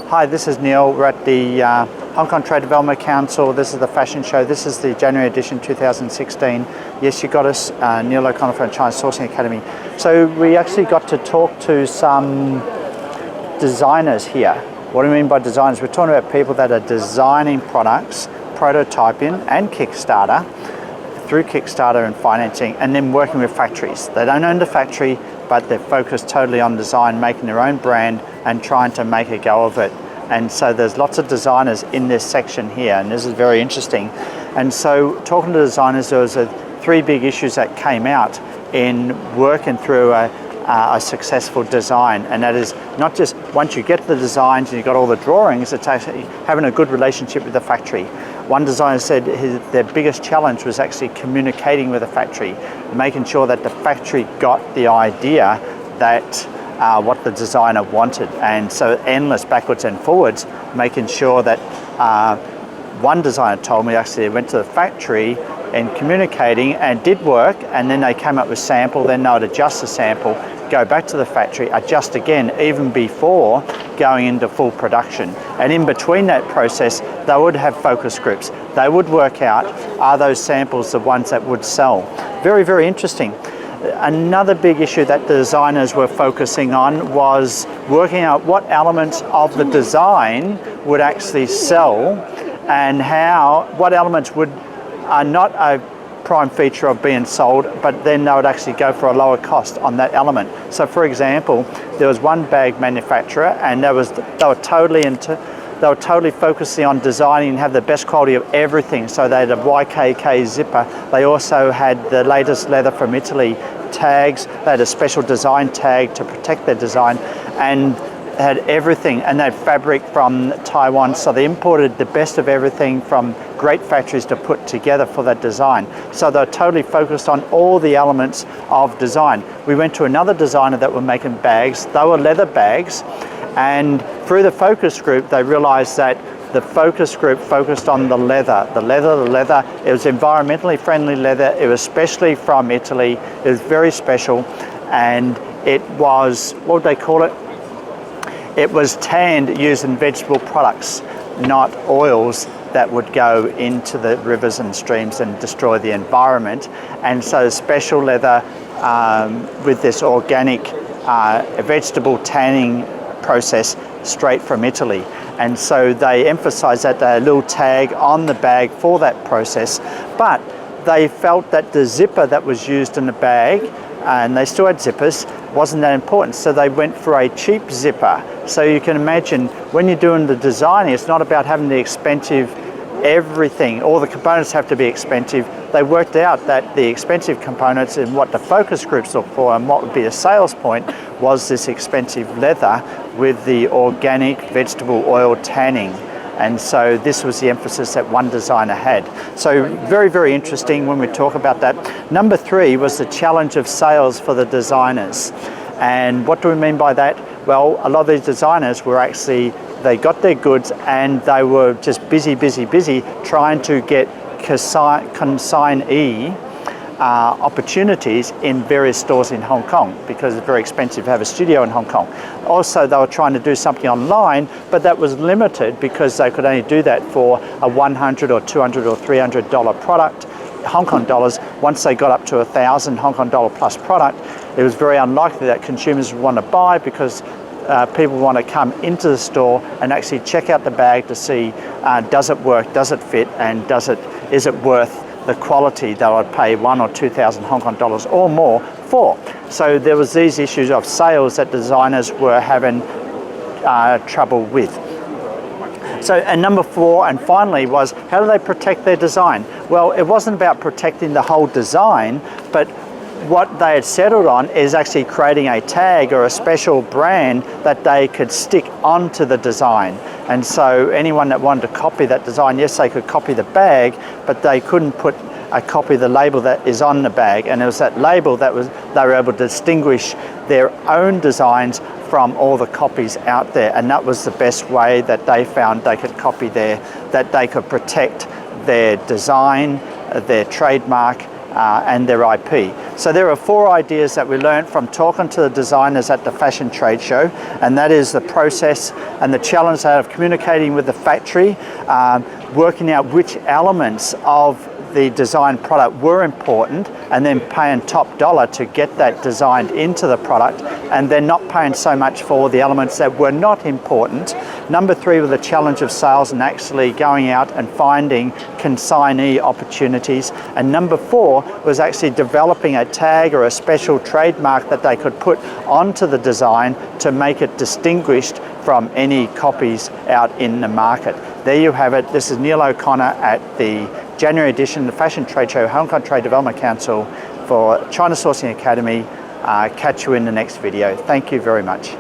Hi, this is Neil. We're at the Hong Kong Trade Development Council. This is the fashion show. This is the January edition 2016. Yes, you got us, Neil O'Connor from China Sourcing Academy. So we actually got to talk to some designers here. What do we mean by designers? We're talking about people that are designing products, prototyping and Kickstarter, through Kickstarter and financing, and then working with factories. They don't own the factory, but they're focused totally on design, making their own brand and trying to make a go of it. And so there's lots of designers in this section here, and this is very interesting. And so talking to designers, there was three big issues that came out in working through a successful design, and that is not just once you get the designs and you've got all the drawings, it's actually having a good relationship with the factory. One designer said their biggest challenge was actually communicating with the factory, making sure that the factory got the idea that what the designer wanted, and so endless backwards and forwards, making sure that one designer told me actually they went to the factory and communicating and did work, and then they came up with sample, then they would adjust the sample, go back to the factory, adjust again even before going into full production. And in between that process, they would have focus groups. They would work out, are those samples the ones that would sell? Very, very interesting. Another big issue that the designers were focusing on was working out what elements of the design would actually sell, and what elements are not a prime feature of being sold, but then they would actually go for a lower cost on that element. So for example, there was one bag manufacturer, and they were totally focusing on designing and have the best quality of everything. So they had a YKK zipper. They also had the latest leather from Italy tags. They had a special design tag to protect their design, and had everything, and they had fabric from Taiwan. So they imported the best of everything from great factories to put together for that design. So they're totally focused on all the elements of design. We went to another designer that were making bags. They were leather bags, and through the focus group, they realized that the focus group focused on the leather. It was environmentally friendly leather. It was specially from Italy. It was very special, and it was, what would they call it? It was tanned using vegetable products, not oils that would go into the rivers and streams and destroy the environment. And so special leather with this organic vegetable tanning process straight from Italy. And so they emphasized that they had a little tag on the bag for that process, but they felt that the zipper that was used in the bag, and they still had zippers, wasn't that important. So they went for a cheap zipper. So you can imagine when you're doing the designing, it's not about having the expensive everything. All the components have to be expensive. They worked out that the expensive components and what the focus groups look for and what would be a sales point was this expensive leather with the organic vegetable oil tanning. And so this was the emphasis that one designer had. So very, very interesting when we talk about that. Number three was the challenge of sales for the designers. And what do we mean by that? Well, a lot of these designers were actually, they got their goods and they were just busy trying to get consignee opportunities in various stores in Hong Kong, because it's very expensive to have a studio in Hong Kong. Also, they were trying to do something online, but that was limited because they could only do that for a $100 or $200 or $300 product, Hong Kong dollars. Once they got up to 1,000 Hong Kong dollar plus product, it was very unlikely that consumers would want to buy, because people want to come into the store and actually check out the bag to see does it work, does it fit, and is it worth the quality that I'd pay 1,000 or 2,000 Hong Kong dollars or more for. So there was these issues of sales that designers were having trouble with. So, and number four, and finally, was how do they protect their design? Well, it wasn't about protecting the whole design, but what they had settled on is actually creating a tag or a special brand that they could stick onto the design. And so anyone that wanted to copy that design, yes, they could copy the bag, but they couldn't put a copy of the label that is on the bag. And it was that label that they were able to distinguish their own designs from all the copies out there. And that was the best way that they found they could copy that they could protect their design, their trademark, and their IP. So there are 4 ideas that we learned from talking to the designers at the fashion trade show, and that is the process and the challenge of communicating with the factory, working out which elements of the design product were important, and then paying top dollar to get that designed into the product, and then not paying so much for the elements that were not important. Number 3 was the challenge of sales and actually going out and finding consignee opportunities. And number 4 was actually developing a tag or a special trademark that they could put onto the design to make it distinguished from any copies out in the market. There you have it. This is Neil O'Connor at the January edition of the Fashion Trade Show, Hong Kong Trade Development Council for China Sourcing Academy. Catch you in the next video. Thank you very much.